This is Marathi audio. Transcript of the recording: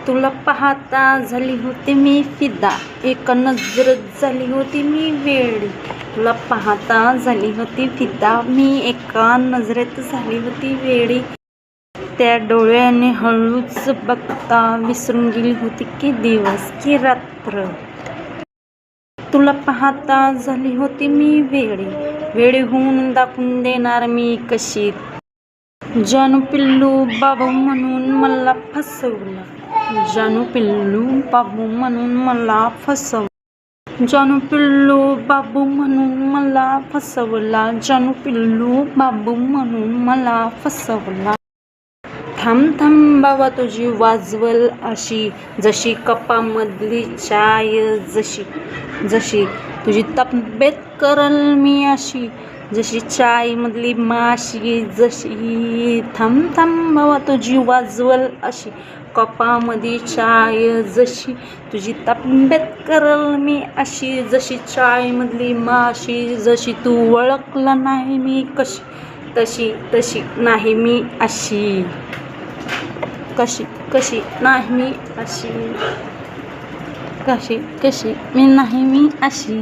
तुला पाहता झाली होती मी फिदा, एका नजरेत झाली होती मी वेडी. तुला पाहता झाली होती फिदा, मी एका नजरेत झाली होती वेडी. त्या डोळ्याने हळूच बघता विसरून गेली होती की दिवस की रात्र. तुला पाहता झाली होती मी वेडी, वेडी होऊन दाखवून देणार मी कशी. जानू पिल्लू बाबू म्हणून मला फसवलं, जानू पिल्लू बाबू म्हणून मला फसवलं, जानू पिल्लू बाबू म्हणून मला फसवला, जानू पिल्लू बाबू म्हणून मला फसवला. थांब थांब बाबा तुझी वाजवल अशी, जशी कपामधली चाय, जशी जशी तुझी तब्येत करल मी अशी, जशी चायमधली माशी जशी. थांब थांब बाबा तुझी वाजवल अशी, कपामध्ये चाय जशी, तुझी तब्येत करल मी अशी, जशी चायमधली माशी. जशी तू ओळखला नाही मी कशी, तशी तशी नाही मी अशी, कशी कशी नाही मी अशी, कशी कशी मी नाही मी अशी.